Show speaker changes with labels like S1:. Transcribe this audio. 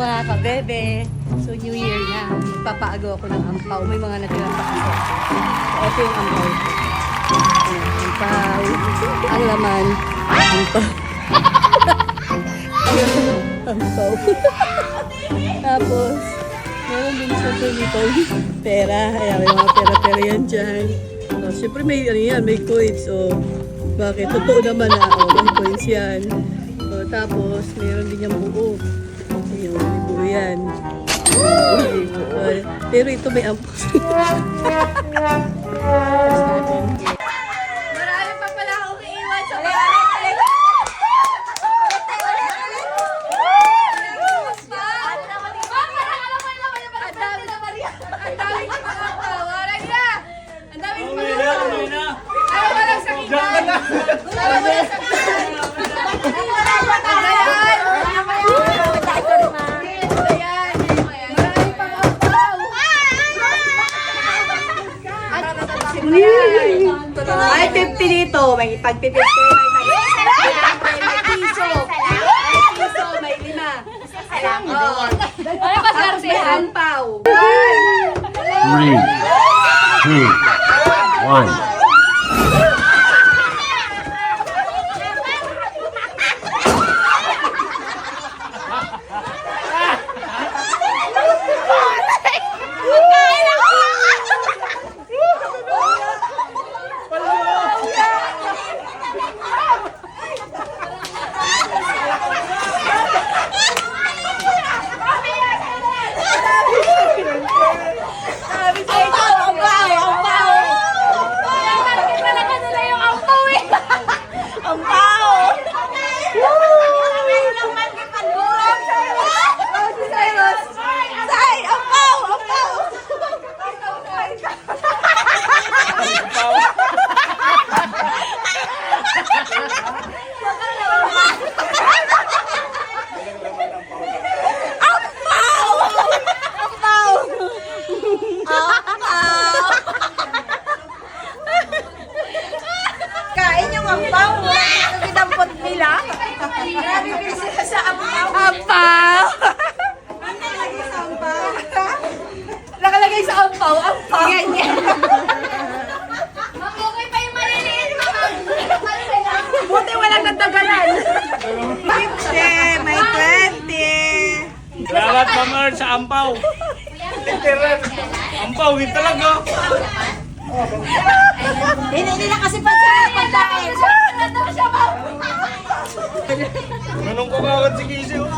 S1: mga kabebe. So, New Year na. Papaagaw ako ng ampaw. May mga natirang pa kasi. So, ito yung ampaw ko. Ayan, ampaw. Ang laman. Ampaw. Ampaw. Tapos, meron din siya dito pera. Ayan, may mga pera-pera yan dyan. So, siyempre may, ano yan, may coins. So, bakit? Totoo naman na. Oh, may coins yan. So, tapos, meron din yung buo. Ayun, may buo yan. Pero ito may ampos.
S2: Marami pa pala akong iiwan sa bahay.
S1: Ay, 50 dito. May pag 50, may piso. May piso, may 5.
S2: Ano ba swerte?
S1: May ampaw.
S3: 3, 2, 1.
S1: Sabi sa ito, ampaw, ampaw.
S2: Talaga nila yung ampaw eh.
S1: Ampaw. Say, ampaw, ampaw.
S4: Kain yung ampaw. Ano ginampot nila? Grabe din sila sa ampaw.
S1: Ampaw.
S4: Nakalagay sa ampaw.
S1: Nakalagay sa ampaw, ampaw.
S4: Ganyan.
S2: Mamugay pa yung maliliit mga.
S4: Buti walang natagalan. 50, may 20.
S5: Salamat pa Mer sa ampaw. Literal. Ampaw, hindi talaga.
S4: Hindi nila kasi pansin yung pagkain.
S5: Ganun ko kawad si Casey. Oh.